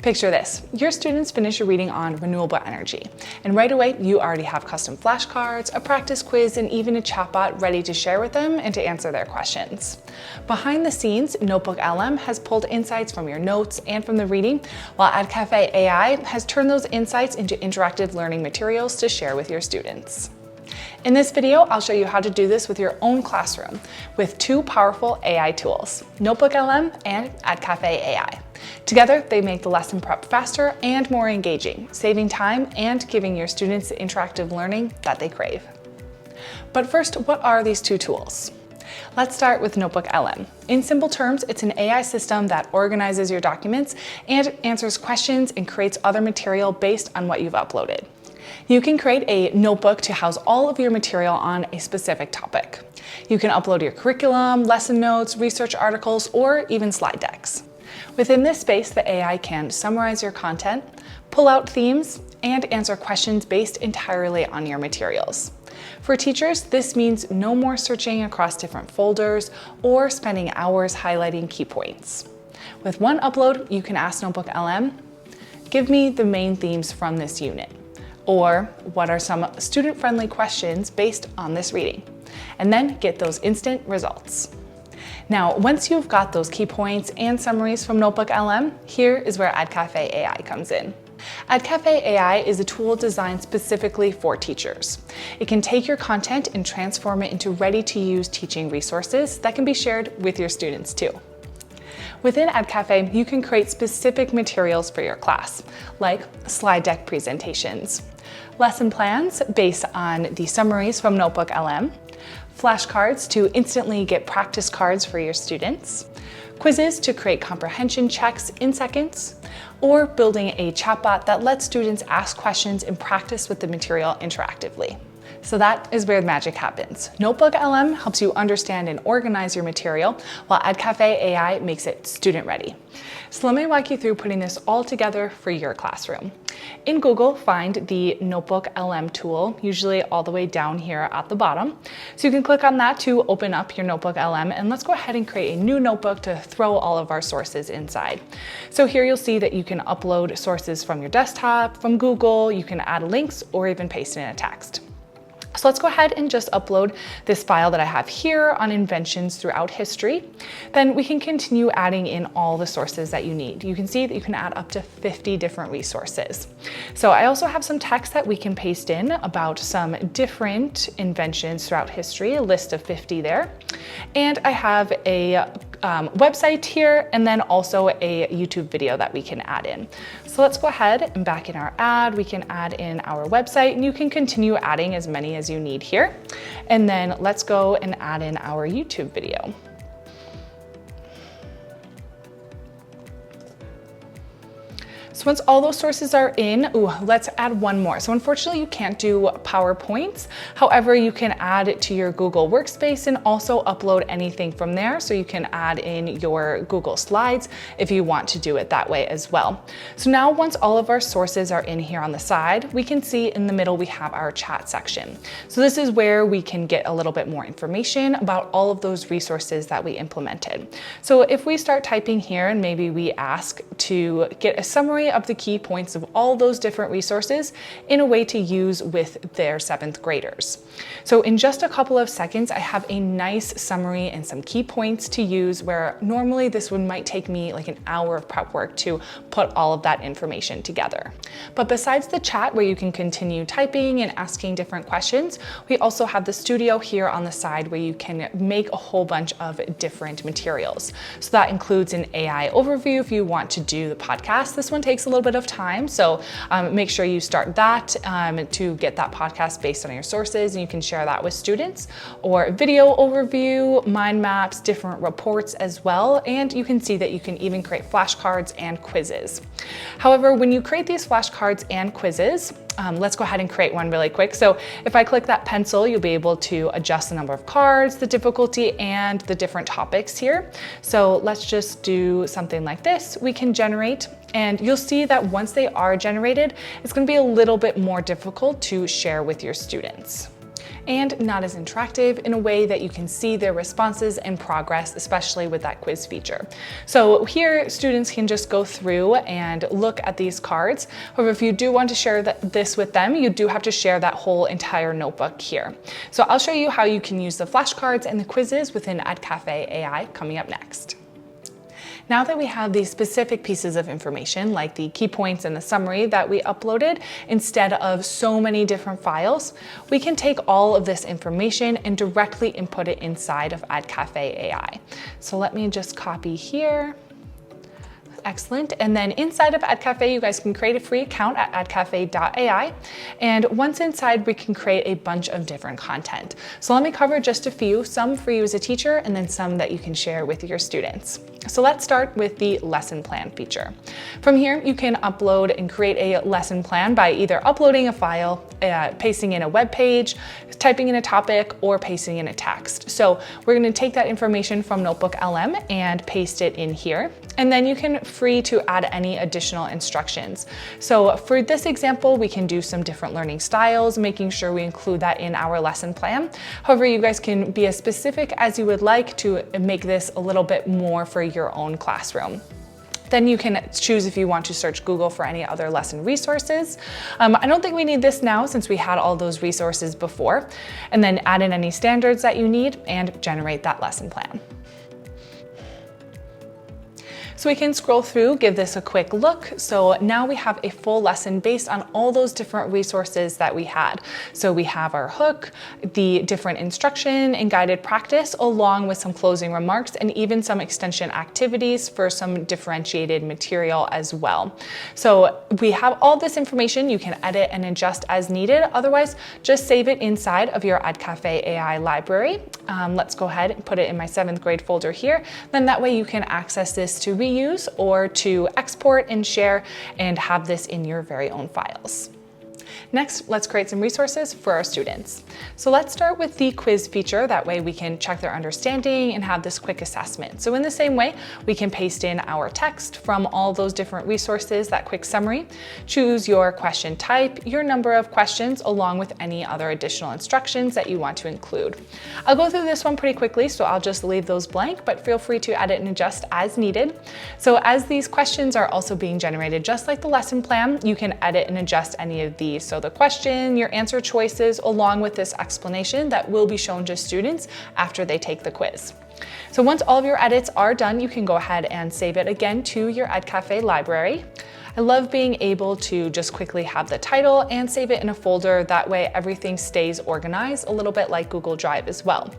Picture this, your students finish a reading on renewable energy, and right away you already have custom flashcards, a practice quiz, and even a chatbot ready to share with them and to answer their questions. Behind the scenes, NotebookLM has pulled insights from your notes and from the reading, while EdCafe AI has turned those insights into interactive learning materials to share with your students. In this video, I'll show you how to do this with your own classroom with two powerful AI tools, NotebookLM and EdCafe AI. Together, they make the lesson prep faster and more engaging, saving time and giving your students the interactive learning that they crave. But first, what are these two tools? Let's start with NotebookLM. In simple terms, it's an AI system that organizes your documents and answers questions and creates other material based on what you've uploaded. You can create a notebook to house all of your material on a specific topic. You can upload your curriculum, lesson notes, research articles, or even slide decks. Within this space, the AI can summarize your content, pull out themes, and answer questions based entirely on your materials. For teachers, this means no more searching across different folders or spending hours highlighting key points. With one upload, you can ask NotebookLM, give me the main themes from this unit. Or what are some student-friendly questions based on this reading? And then get those instant results. Now, once you've got those key points and summaries from NotebookLM, here is where EdCafe AI comes in. EdCafe AI is a tool designed specifically for teachers. It can take your content and transform it into ready-to-use teaching resources that can be shared with your students too. Within EdCafe, you can create specific materials for your class, like slide deck presentations, lesson plans based on the summaries from NotebookLM, flashcards to instantly get practice cards for your students, quizzes to create comprehension checks in seconds, or building a chatbot that lets students ask questions and practice with the material interactively. So that is where the magic happens. NotebookLM helps you understand and organize your material, while EdCafe AI makes it student ready. So let me walk you through putting this all together for your classroom. In Google, find the NotebookLM tool, usually all the way down here at the bottom. So you can click on that to open up your NotebookLM, and let's go ahead and create a new notebook to throw all of our sources inside. So here you'll see that you can upload sources from your desktop, from Google, you can add links, or even paste in a text. So let's go ahead and just upload this file that I have here on inventions throughout history. Then we can continue adding in all the sources that you need. You can see that you can add up to 50 different resources. So I also have some text that we can paste in about some different inventions throughout history, a list of 50 there. And I have a website here, and then also a YouTube video that we can add in. So let's go ahead and back in our ad, we can add in our website, and you can continue adding as many as you need here. And then let's go and add in our YouTube video. So once all those sources are in, let's add one more. So unfortunately you can't do PowerPoints. However, you can add it to your Google Workspace and also upload anything from there. So you can add in your Google Slides if you want to do it that way as well. So now once all of our sources are in here on the side, we can see in the middle we have our chat section. So this is where we can get a little bit more information about all of those resources that we implemented. So if we start typing here and maybe we ask to get a summary of the key points of all those different resources in a way to use with their 7th graders. So in just a couple of seconds, I have a nice summary and some key points to use where normally this might take me like an hour of prep work to put all of that information together. But besides the chat where you can continue typing and asking different questions, we also have the studio here on the side where you can make a whole bunch of different materials. So that includes an AI overview if you want to do the podcast. This one takes a little bit of time, so make sure you start that to get that podcast based on your sources, and you can share that with students, or video overview, mind maps, different reports as well, and you can see that you can even create flashcards and quizzes. However, when you create these flashcards and quizzes, let's go ahead and create one really quick. So if I click that pencil, you'll be able to adjust the number of cards, the difficulty, and the different topics here. So let's just do something like this. We can generate, and you'll see that once they are generated, it's going to be a little bit more difficult to share with your students. and not as interactive in a way that you can see their responses and progress, especially with that quiz feature. So here, students can just go through and look at these cards. However, if you do want to share this with them, you do have to share that whole entire notebook here. So I'll show you how you can use the flashcards and the quizzes within EdCafe AI coming up next. Now that we have these specific pieces of information, like the key points and the summary that we uploaded, instead of so many different files, we can take all of this information and directly input it inside of EdCafe AI. So let me just copy here. Excellent. And then inside of EdCafe, you guys can create a free account at edcafe.ai. And once inside, we can create a bunch of different content. So let me cover just a few, some for you as a teacher, and then some that you can share with your students. So let's start with the lesson plan feature. From here, you can upload and create a lesson plan by either uploading a file, pasting in a web page, typing in a topic, or pasting in a text. So we're going to take that information from NotebookLM and paste it in here. And then you can free to add any additional instructions. So for this example, we can do some different learning styles, making sure we include that in our lesson plan. However, you guys can be as specific as you would like to make this a little bit more for your own classroom. Then you can choose if you want to search Google for any other lesson resources. I don't think we need this now since we had all those resources before. And then add in any standards that you need and generate that lesson plan. So we can scroll through, give this a quick look. So now we have a full lesson based on all those different resources that we had. So we have our hook, the different instruction and guided practice, along with some closing remarks and even some extension activities for some differentiated material as well. So we have all this information. You can edit and adjust as needed. Otherwise, just save it inside of your EdCafe AI library. Let's go ahead and put it in my 7th grade folder here. Then that way you can access this to reuse or to export and share and have this in your very own files. Next, let's create some resources for our students. So let's start with the quiz feature. That way we can check their understanding and have this quick assessment. So in the same way, we can paste in our text from all those different resources, that quick summary, choose your question type, your number of questions, along with any other additional instructions that you want to include. I'll go through this one pretty quickly, so I'll just leave those blank, but feel free to edit and adjust as needed. So as these questions are also being generated, just like the lesson plan, you can edit and adjust any of these. So the question, your answer choices, along with this explanation that will be shown to students after they take the quiz. So once all of your edits are done, you can go ahead and save it again to your EdCafe library. I love being able to just quickly have the title and save it in a folder. That way everything stays organized, a little bit like Google Drive as well.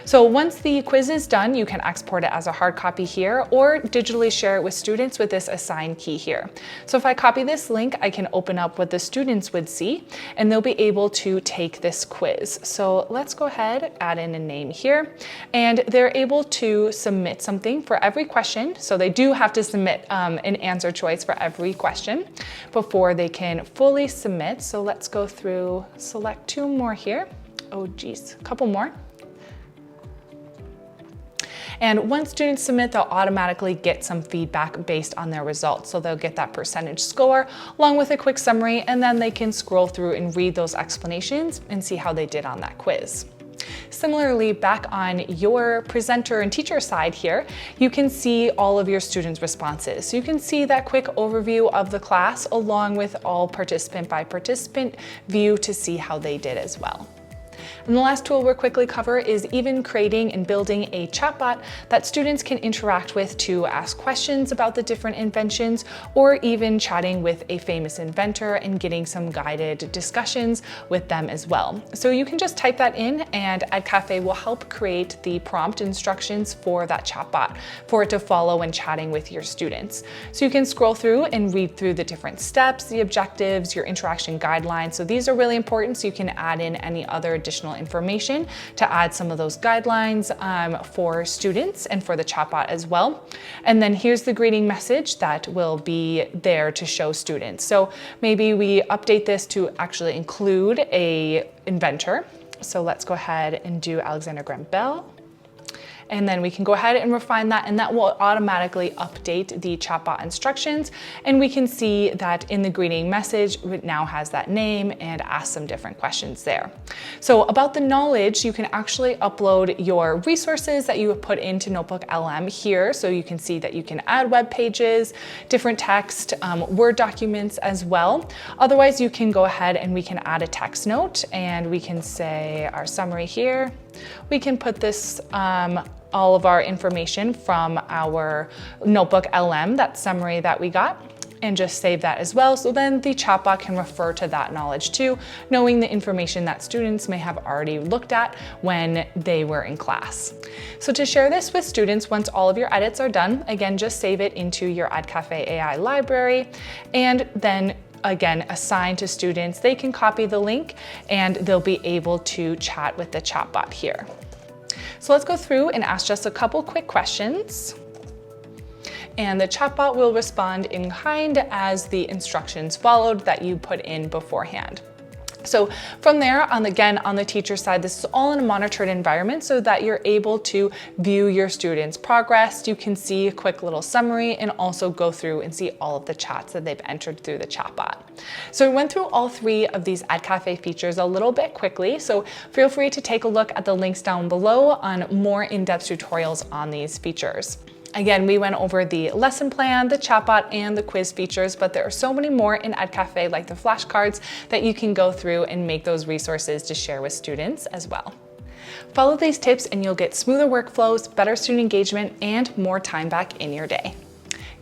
So once the quiz is done, you can export it as a hard copy here or digitally share it with students with this assign key here. So if I copy this link, I can open up what the students would see and they'll be able to take this quiz. So let's go ahead, add in a name here, and they're able to submit something for every question. So they do have to submit an answer choice for every question before they can fully submit. So let's go through, select 2 more here. Oh geez, a couple more. And once students submit, they'll automatically get some feedback based on their results. So they'll get that percentage score along with a quick summary, and then they can scroll through and read those explanations and see how they did on that quiz. Similarly, back on your presenter and teacher side here, you can see all of your students' responses. So you can see that quick overview of the class along with all participant by participant view to see how they did as well. And the last tool we'll quickly cover is even creating and building a chatbot that students can interact with to ask questions about the different inventions, or even chatting with a famous inventor and getting some guided discussions with them as well. So you can just type that in and EdCafe will help create the prompt instructions for that chatbot for it to follow when chatting with your students. So you can scroll through and read through the different steps, the objectives, your interaction guidelines. So these are really important, so you can add in any other additional information to add some of those guidelines for students and for the chatbot as well. And then here's the greeting message that will be there to show students. So maybe we update this to actually include an inventor. So let's go ahead and do Alexander Graham Bell. And then we can go ahead and refine that, and that will automatically update the chatbot instructions. And we can see that in the greeting message, it now has that name and asks some different questions there. So about the knowledge, you can actually upload your resources that you have put into NotebookLM here. So you can see that you can add web pages, different text, Word documents as well. Otherwise, you can go ahead and we can add a text note, and we can say our summary here. We can put this all of our information from our NotebookLM, that summary that we got, and just save that as well. So then the chatbot can refer to that knowledge too, knowing the information that students may have already looked at when they were in class. So to share this with students, once all of your edits are done, again, just save it into your EdCafe AI library, and then again, assign to students. They can copy the link and they'll be able to chat with the chatbot here. So let's go through and ask just a couple quick questions. And the chatbot will respond in kind as the instructions followed that you put in beforehand. So from there, again, on the teacher side, this is all in a monitored environment so that you're able to view your students' progress. You can see a quick little summary and also go through and see all of the chats that they've entered through the chatbot. So we went through all 3 of these EdCafe features a little bit quickly, so feel free to take a look at the links down below on more in-depth tutorials on these features. Again, we went over the lesson plan, the chatbot, and the quiz features, but there are so many more in EdCafe, like the flashcards, that you can go through and make those resources to share with students as well. Follow these tips and you'll get smoother workflows, better student engagement, and more time back in your day.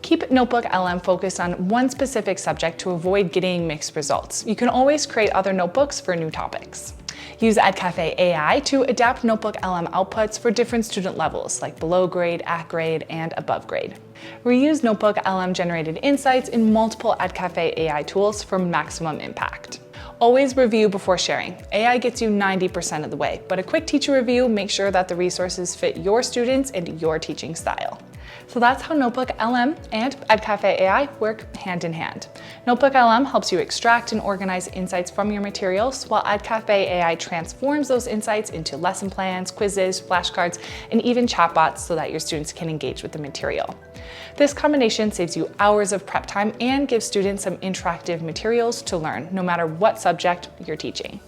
Keep NotebookLM focused on one specific subject to avoid getting mixed results. You can always create other notebooks for new topics. Use EdCafe AI to adapt NotebookLM outputs for different student levels, like below grade, at grade, and above grade. Reuse NotebookLM generated insights in multiple EdCafe AI tools for maximum impact. Always review before sharing. AI gets you 90% of the way, but a quick teacher review makes sure that the resources fit your students and your teaching style. So that's how NotebookLM and EdCafe AI work hand in hand. NotebookLM helps you extract and organize insights from your materials, while EdCafe AI transforms those insights into lesson plans, quizzes, flashcards, and even chatbots so that your students can engage with the material. This combination saves you hours of prep time and gives students some interactive materials to learn, no matter what subject you're teaching.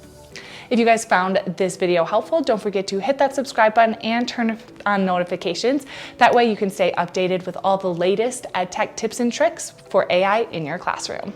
If you guys found this video helpful, don't forget to hit that subscribe button and turn on notifications. That way you can stay updated with all the latest EdTech tips and tricks for AI in your classroom.